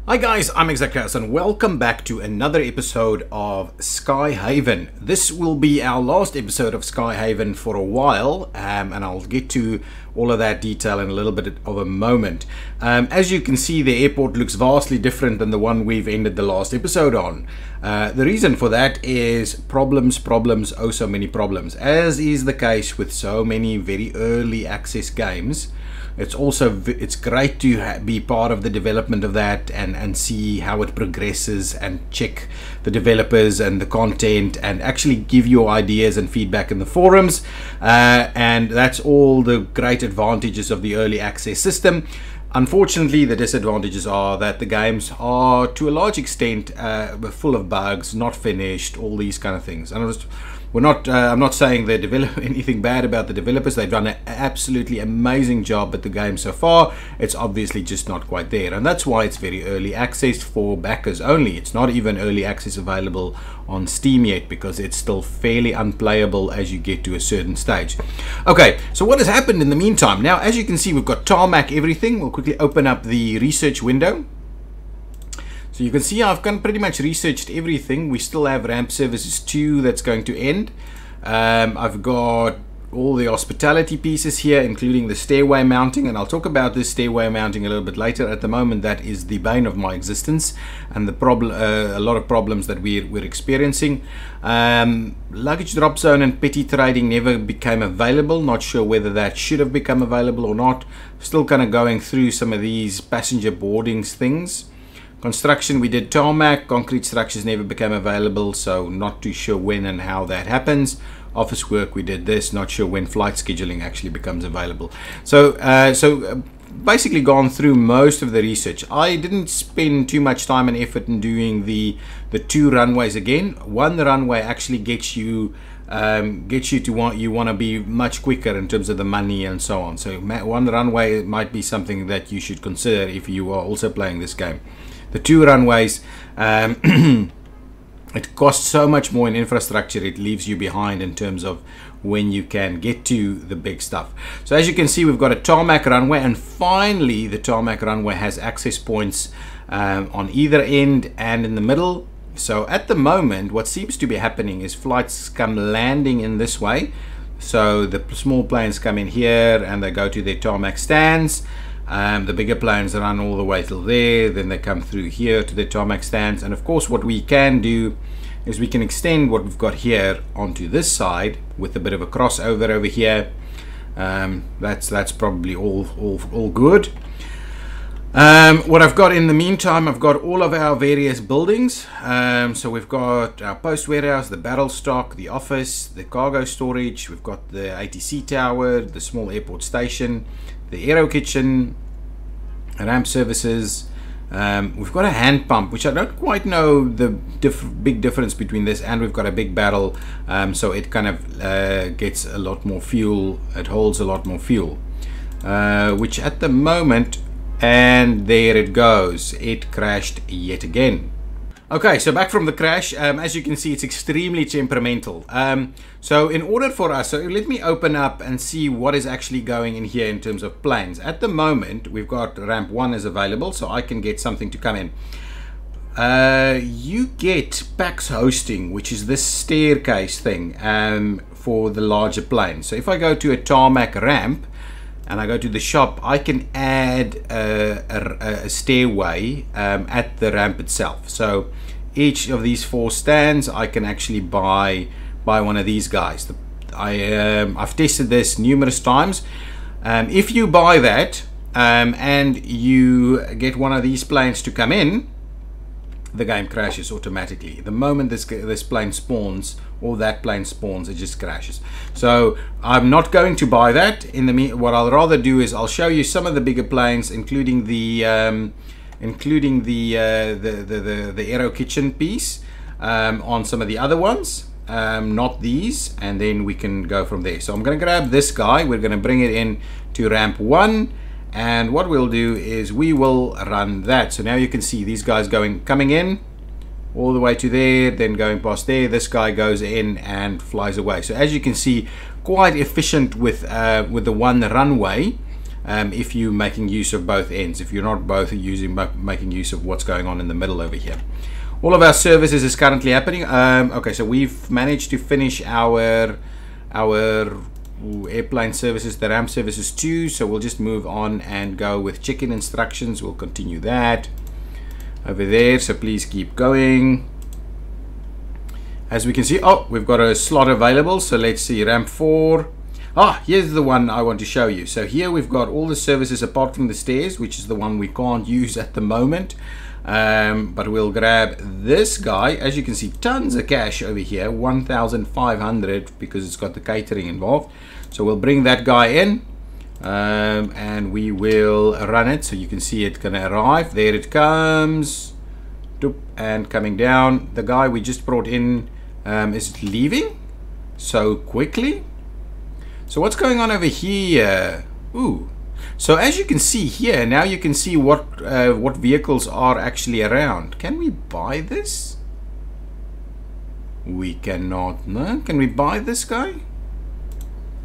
Hi guys, I'm Exactchaos and welcome back to another episode of SkyHaven. This will be our last episode of SkyHaven for a while, and I'll get to all of that detail in a little bit of a moment. As you can see, the airport looks vastly different than the one we've ended the last episode on. The reason for that is problems, oh so many problems. As is the case with so many very early access games, it's great to be part of the development of that and see how it progresses and check the developers and the content and actually give your ideas and feedback in the forums, and that's all the great advantages of the early access system. Unfortunately, the disadvantages are that the games are to a large extent full of bugs, not finished, all these kind of things. And I'm not saying they develop anything bad about the developers. They've done an absolutely amazing job at the game so far. It's obviously just not quite there, and that's why it's very early access for backers only. It's not even early access available on Steam yet because it's still fairly unplayable as you get to a certain stage. Okay, so what has happened in the meantime? Now, as you can see, we've got Tarmac everything. We'll quickly open up the research window. So you can see I've pretty much researched everything. We still have ramp services 2 that's going to end. I've got all the hospitality pieces here, including the stairway mounting, and I'll talk about this stairway mounting a little bit later. At the moment, that is the bane of my existence and the problem, a lot of problems that we're experiencing. Luggage drop zone and petty trading never became available. Not sure whether that should have become available or not. Still kind of going through some of these passenger boardings things. Construction, we did tarmac. Concrete structures never became available, so not too sure when and how that happens. Office work, we did this. Not sure when flight scheduling actually becomes available. So basically gone through most of the research. I didn't spend too much time and effort in doing the 2 runways again. One runway actually gets you to want to be much quicker in terms of the money and so on. So one runway might be something that you should consider if you are also playing this game. The 2 runways, it costs so much more in infrastructure, it leaves you behind in terms of when you can get to the big stuff. So as you can see, we've got a tarmac runway, and finally the tarmac runway has access points on either end and in the middle. So at the moment, what seems to be happening is flights come landing in this way. So the small planes come in here and they go to their tarmac stands. The bigger planes run all the way till there, then they come through here to the tarmac stands. And of course, what we can do is we can extend what we've got here onto this side with a bit of a crossover over here. That's probably all good. What I've got in the meantime, I've got all of our various buildings. So we've got our post warehouse, the battle stock, the office, the cargo storage. We've got the ATC tower, the small airport station, the aero kitchen, ramp services. We've got a hand pump, which I don't quite know the big difference between this, and we've got a big barrel, so it kind of gets a lot more fuel. It holds a lot more fuel, which at the moment, and there it goes, it crashed yet again. Okay, so back from the crash, as you can see, it's extremely temperamental. So in order for us, so let me open up and see what is actually going in here in terms of planes. At the moment, we've got ramp 1 is available, so I can get something to come in. You get PAX hosting, which is this staircase thing for the larger planes. So if I go to a tarmac ramp, and I go to the shop, I can add a stairway at the ramp itself. So each of these 4 stands, I can actually buy one of these guys. I've tested this numerous times. If you buy that and you get one of these planes to come in, the game crashes automatically. The moment this plane spawns, or that plane spawns, it just crashes. So I'm not going to buy that. What I'll rather do is I'll show you some of the bigger planes, including the aero kitchen piece on some of the other ones, not these, and then we can go from there. So I'm going to grab this guy. We're going to bring it in to ramp 1. And what we'll do is we will run that. So now you can see these guys coming in all the way to there, then going past there. This guy goes in and flies away. So as you can see, quite efficient with the one runway. if you're making use of both ends, if you're not both making use of what's going on in the middle over here. All of our services is currently happening. Okay, so we've managed to finish our airplane services, the ramp services too, so we'll just move on and go with check-in instructions. We'll continue that over there, so please keep going. As we can see, oh, we've got a slot available, so let's see, ramp 4. Here's the one I want to show you. So here we've got all the services apart from the stairs, which is the one we can't use at the moment. But we'll grab this guy. As you can see, tons of cash over here, 1,500, because it's got the catering involved. So we'll bring that guy in, and we will run it. So you can see it's gonna arrive. There it comes, and coming down. The guy we just brought in is leaving so quickly. So what's going on over here? Ooh. So as you can see here, now you can see what vehicles are actually around. Can we buy this? We cannot. No? Can we buy this guy?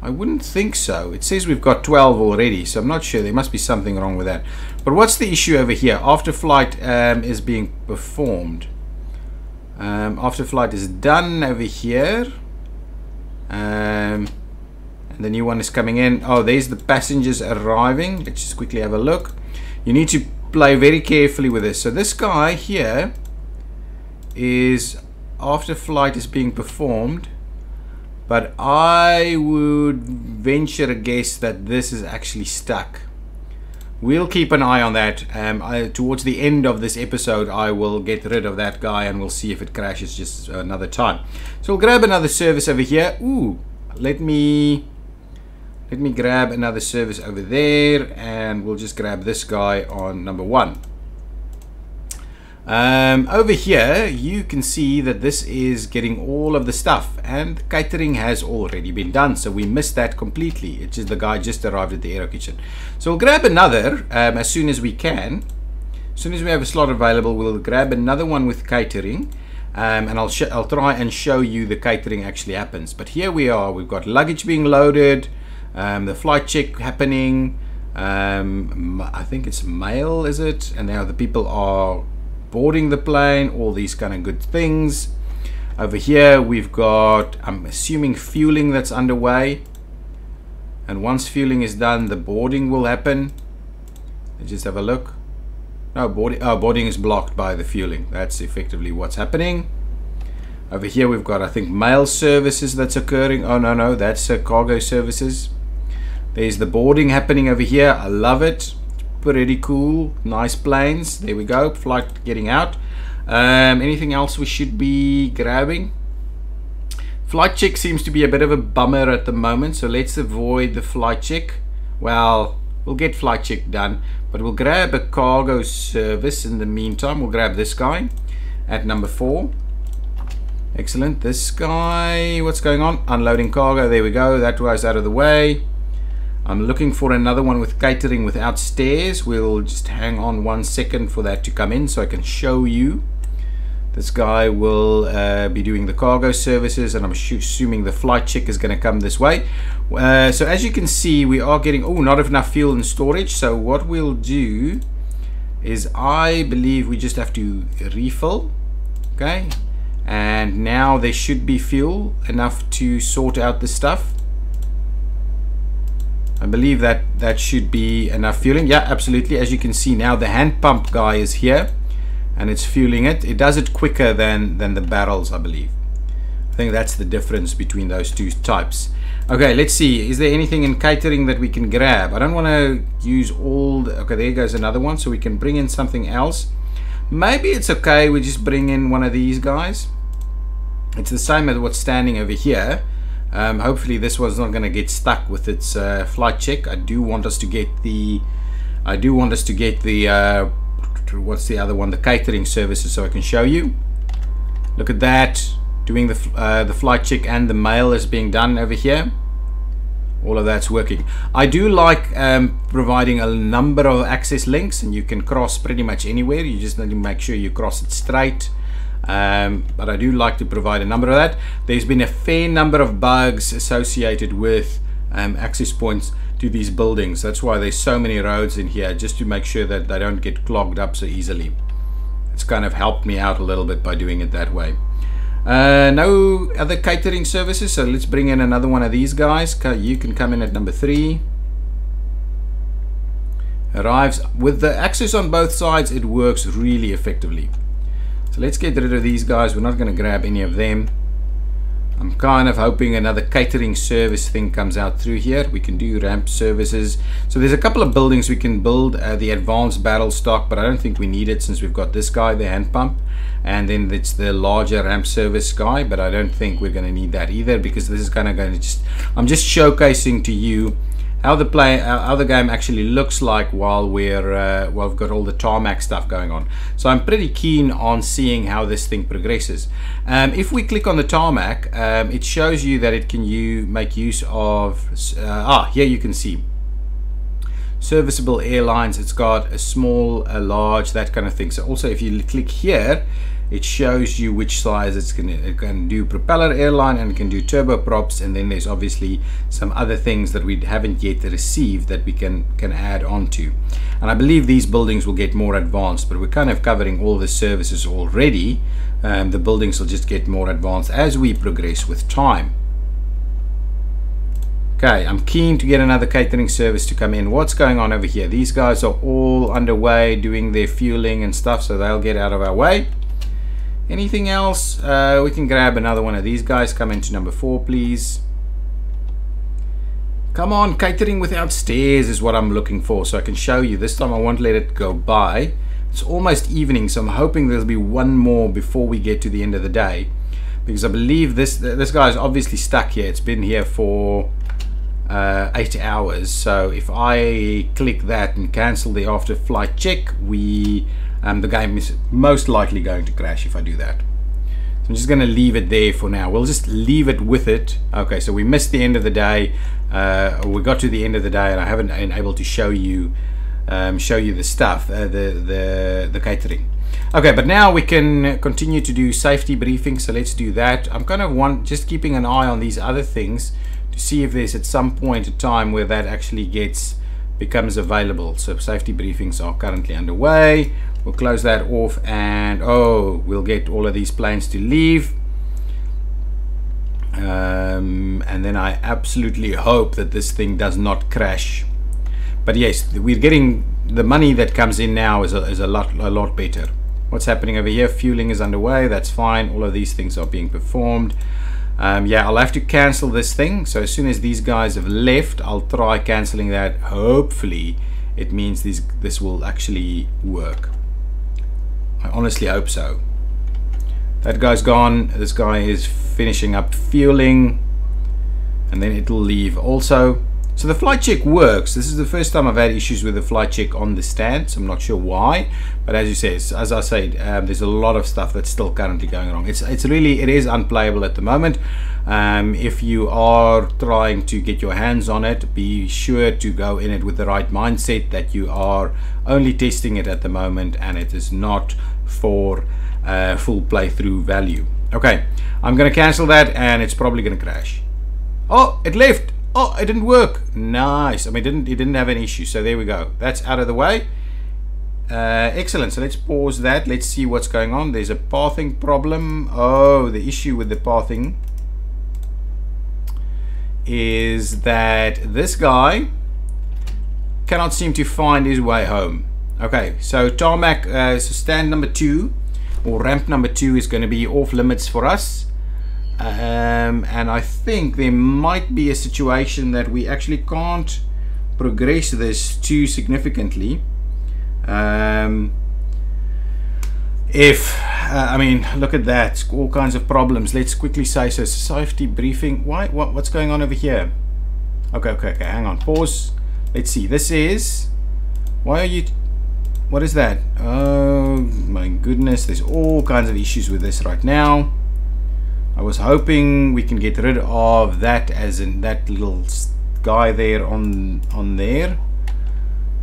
I wouldn't think so. It says we've got 12 already, so I'm not sure. There must be something wrong with that. But what's the issue over here? After flight is being performed. After flight is done over here. And the new one is coming in. Oh, there's the passengers arriving. Let's just quickly have a look. You need to play very carefully with this. So this guy here is after flight is being performed, but I would venture a guess that this is actually stuck. We'll keep an eye on that. Towards the end of this episode, I will get rid of that guy and we'll see if it crashes just another time. So we'll grab another service over here. Ooh, let me grab another service over there, and we'll just grab this guy on number 1. Over here you can see that this is getting all of the stuff, and catering has already been done, so we missed that completely. It's just the guy just arrived at the aero kitchen. So we'll grab another as soon as we can. As soon as we have a slot available, we'll grab another one with catering, and I'll try and show you the catering actually happens. But here we are, we've got luggage being loaded, the flight check happening, I think it's mail, is it? And now the people are boarding the plane, all these kind of good things. Over here we've got, I'm assuming, fueling that's underway, and once fueling is done, the boarding will happen. Let's just have a look. No, boarding is blocked by the fueling. That's effectively what's happening. Over here we've got, I think, mail services that's occurring. Oh no, that's cargo services. There's the boarding happening over here. I love it. Pretty cool. Nice planes. There we go. Flight getting out. Anything else we should be grabbing? Flight check seems to be a bit of a bummer at the moment, so let's avoid the flight check. Well, we'll get flight check done, but we'll grab a cargo service in the meantime. We'll grab this guy at number 4. Excellent. This guy, what's going on? Unloading cargo. There we go. That was out of the way. I'm looking for another one with catering without stairs. We'll just hang on 1 second for that to come in so I can show you. This guy will be doing the cargo services, and I'm assuming the flight check is going to come this way. So as you can see, we are getting not enough fuel and storage. So what we'll do is, I believe we just have to refill. Okay, and now there should be fuel enough to sort out the stuff. I believe that should be enough fueling. Yeah, absolutely. As you can see now, the hand pump guy is here and it's fueling it. It does it quicker than the barrels, I believe. I think that's the difference between those two types. Okay, let's see. Is there anything in catering that we can grab? I don't want to use all the... Okay, there goes another one, so we can bring in something else. Maybe it's okay we just bring in one of these guys. It's the same as what's standing over here. Hopefully this one's not going to get stuck with its flight check. I do want us to get the what's the other one, the catering services, so I can show you. Look at that, doing the flight check, and the mail is being done over here. All of that's working. I do like providing a number of access links, and you can cross pretty much anywhere. You just need to make sure you cross it straight. But I do like to provide a number of that. There's been a fair number of bugs associated with access points to these buildings. That's why there's so many roads in here, just to make sure that they don't get clogged up so easily. It's kind of helped me out a little bit by doing it that way. No other catering services, so let's bring in another one of these guys. You can come in at number 3. Arrives with the access on both sides. It works really effectively. So let's get rid of these guys. We're not going to grab any of them. I'm kind of hoping another catering service thing comes out through here. We can do ramp services. So there's a couple of buildings we can build. The advanced barrel stock, but I don't think we need it since we've got this guy, the hand pump. And then it's the larger ramp service guy, but I don't think we're going to need that either, because this is kind of going to just, I'm just showcasing to you how the game actually looks like while we've got all the tarmac stuff going on. So I'm pretty keen on seeing how this thing progresses. If we click on the tarmac, it shows you that it can make use of here you can see serviceable airlines. It's got a small, a large, that kind of thing. So also if you click here, it shows you which size it can do propeller airline, and it can do turboprops, and then there's obviously some other things that we haven't yet received that we can add on to. And I believe these buildings will get more advanced, but we're kind of covering all the services already. The buildings will just get more advanced as we progress with time. Okay, I'm keen to get another catering service to come in. What's going on over here? These guys are all underway doing their fueling and stuff, so they'll get out of our way. Anything else? We can grab another one of these guys. Come into number 4, please. Come on, catering without stairs is what I'm looking for, so I can show you. This time I won't let it go by. It's almost evening, so I'm hoping there'll be one more before we get to the end of the day, because I believe this guy's obviously stuck here. It's been here for 8 hours. So if I click that and cancel the after flight check, the game is most likely going to crash if I do that. So I'm just going to leave it there for now. We'll just leave it with it. Okay, so we missed the end of the day. We got to the end of the day and I haven't been able to show you the stuff, the catering. Okay, but now we can continue to do safety briefings, so let's do that. I'm kind of just keeping an eye on these other things to see if there's at some point a time where that actually becomes available. So safety briefings are currently underway. We'll close that off, and we'll get all of these planes to leave. And then I absolutely hope that this thing does not crash. But yes, we're getting the money that comes in now is a lot better. What's happening over here? Fueling is underway. That's fine. All of these things are being performed. Yeah, I'll have to cancel this thing. So as soon as these guys have left, I'll try canceling that. Hopefully it means this will actually work. I honestly hope so. That guy's gone. This guy is finishing up fueling, and then it'll leave also. So the flight check works. This is the first time I've had issues with the flight check on the stands. I'm not sure why, but as I said, there's a lot of stuff that's still currently going wrong. It is unplayable at the moment. If you are trying to get your hands on it, be sure to go in it with the right mindset that you are only testing it at the moment and it is not for full playthrough value. Okay, I'm going to cancel that and it's probably going to crash. Oh, it left. Oh, it didn't work. Nice. I mean, it didn't have an issue. So there we go. That's out of the way. Excellent. So let's pause that. Let's see what's going on. There's a pathing problem. Oh, the issue with the pathing is that this guy cannot seem to find his way home. Okay, so tarmac, so stand number 2 or ramp number 2 is going to be off limits for us. And I think there might be a situation that we actually can't progress this too significantly. I mean, look at that, all kinds of problems. Let's quickly say, so safety briefing. What's going on over here? Okay, hang on, pause. Let's see, this is, what is that? Oh my goodness, there's all kinds of issues with this right now. I was hoping we can get rid of that, as in that little guy there on there.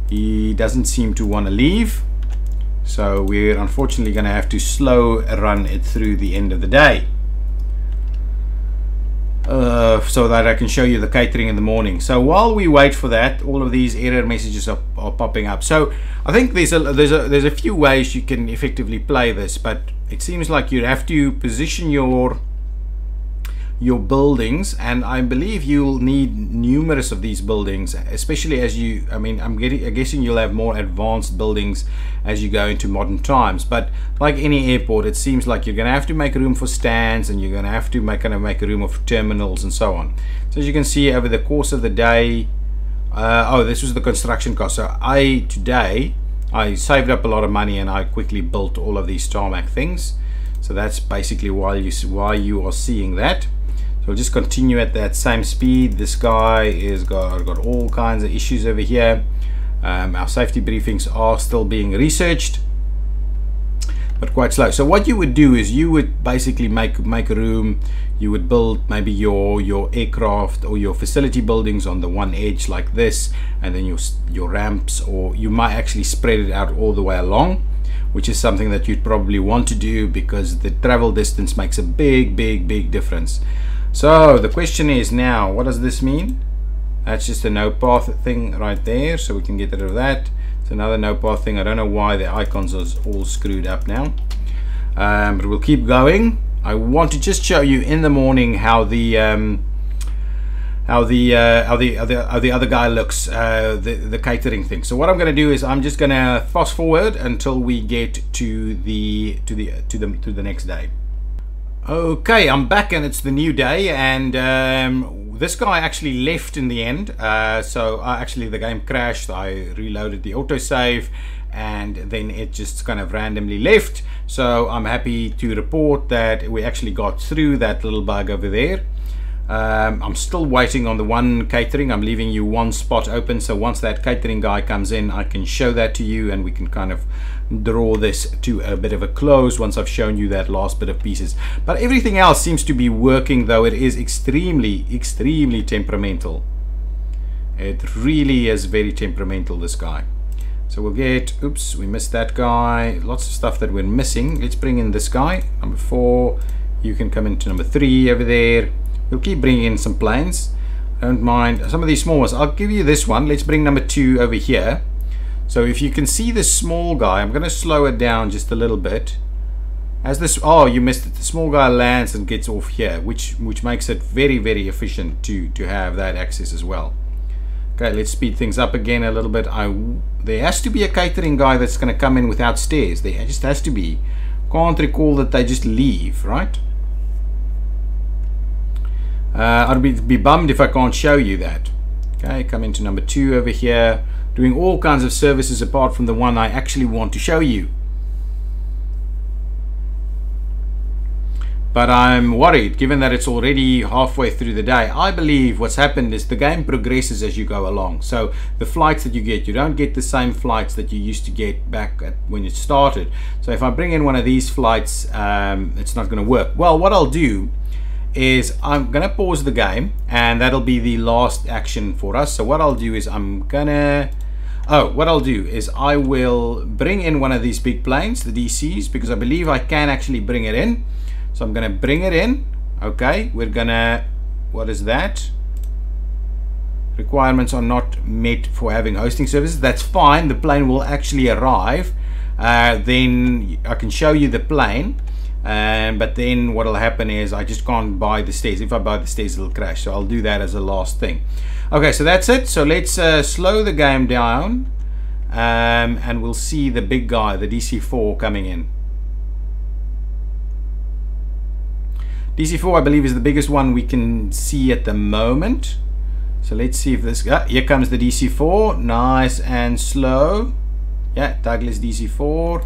He doesn't seem to want to leave, so we're unfortunately going to have to slow run it through the end of the day. so that I can show you the catering in the morning. So while we wait for that, all of these error messages are popping up. So I think there's a few ways you can effectively play this, but it seems like you have to position your buildings, and I believe you'll need numerous of these buildings, especially as you, I mean, I'm guessing you'll have more advanced buildings as you go into modern times. But like any airport, it seems like you're going to have to make room for stands, and you're going to have to make a room of terminals and so on. So as you can see, over the course of the day, oh, this was the construction cost. So today I saved up a lot of money, and I quickly built all of these tarmac things. So that's basically why you are seeing that. So we'll just continue at that same speed. This guy is got all kinds of issues over here. Our safety briefings are still being researched, but quite slow. So what you would do is you would basically make a room. You would build maybe your aircraft or your facility buildings on the one edge like this, and then your ramps, or you might actually spread it out all the way along, which is something that you'd probably want to do because the travel distance makes a big difference. So the question is now, what does this mean? That's just a no path thing right there, so we can get rid of that. It's another no path thing. I don't know why the icons are all screwed up now, but we'll keep going. I want to just show you in the morning how the other guy looks, the catering thing. So what I'm going to do is I'm just going to fast forward until we get to the next day. Okay, I'm back, and it's the new day, and this guy actually left in the end. So actually the game crashed. I reloaded the autosave, and then it just kind of randomly left. So I'm happy to report that we actually got through that little bug over there. I'm still waiting on the one catering. I'm leaving you one spot open, so once that catering guy comes in, I can show that to you, and we can kind of draw this to a bit of a close once I've shown you that last bit of pieces. But everything else seems to be working, though it is extremely temperamental. It really is very temperamental, this guy. So we'll get, oops, we missed that guy. Lots of stuff that we're missing. Let's bring in this guy, number 4. You can come into number 3 over there. We'll keep bringing in some planes. Don't mind some of these small ones. I'll give you this one. Let's bring number 2 over here. So if you can see this small guy, I'm going to slow it down just a little bit. As this, oh, you missed it. The small guy lands and gets off here, which makes it very efficient to have that access as well. Okay, let's speed things up again a little bit. There has to be a catering guy that's going to come in without stairs. There just has to be. Can't recall that they just leave, right? I'd be bummed if I can't show you that. Okay, come into number 2 over here, doing all kinds of services apart from the one I actually want to show you. But I'm worried, given that it's already halfway through the day. I believe what's happened is the game progresses as you go along. So the flights that you don't get the same flights that you used to get back when it started. So if I bring in one of these flights, it's not going to work. Well, what I'll do is I'm going to pause the game, and that'll be the last action for us. So what I'll do is I will bring in one of these big planes, the DCs, because I believe I can actually bring it in. So I'm going to bring it in. Okay, we're gonna, what is that? Requirements are not met for having hosting services. That's fine, the plane will actually arrive. Then I can show you the plane, but then what will happen is I just can't buy the stairs. If I buy the stairs, it'll crash. So I'll do that as a last thing. Okay, so that's it. So let's slow the game down, and we'll see the big guy, the DC-4, coming in. DC-4, I believe, is the biggest one we can see at the moment. So let's see if this guy, here comes the DC-4, nice and slow. Yeah, Douglas DC-4.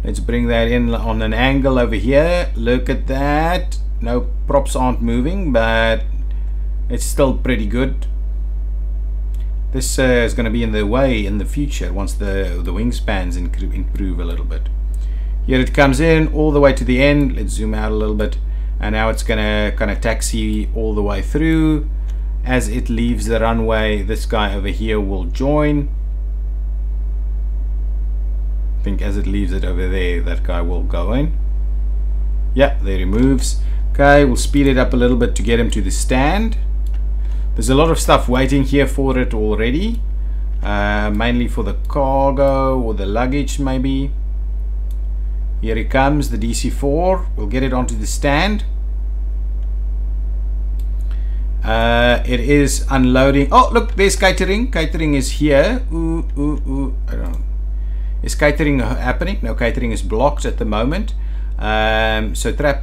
Let's bring that in on an angle over here. Look at that. No, props aren't moving, but it's still pretty good. This is going to be in the way in the future once the wingspans improve a little bit. Here it comes in all the way to the end. Let's zoom out a little bit. And now it's gonna kind of taxi all the way through. As it leaves the runway, this guy over here will join. I think as it leaves it over there, that guy will go in. Yeah, there he moves. Okay, we'll speed it up a little bit to get him to the stand. There's a lot of stuff waiting here for it already, mainly for the cargo or the luggage maybe. Here he comes, the DC-4. We'll get it onto the stand. It is unloading. Oh, look, there's catering. Catering is here. Ooh, ooh, ooh. I don't know. Is catering happening? No, catering is blocked at the moment. So trap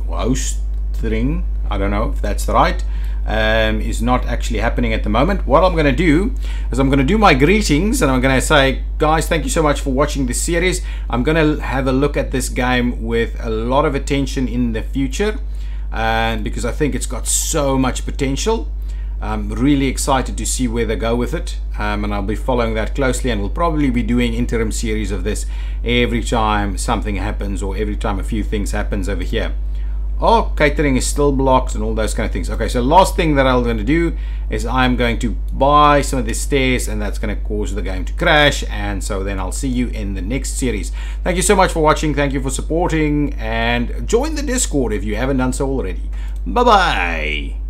hosting, I don't know if that's right, is not actually happening at the moment. What I'm going to do is I'm going to do my greetings, and I'm going to say, guys, thank you so much for watching this series. I'm going to have a look at this game with a lot of attention in the future, and because I think it's got so much potential. I'm really excited to see where they go with it, and I'll be following that closely, and we'll probably be doing interim series of this every time something happens, or every time a few things happens over here. Oh, catering is still blocked and all those kind of things. Okay, so last thing that I'm going to do is I'm going to buy some of the stairs, and that's going to cause the game to crash, and so then I'll see you in the next series. Thank you so much for watching. Thank you for supporting, and join the Discord if you haven't done so already. Bye bye.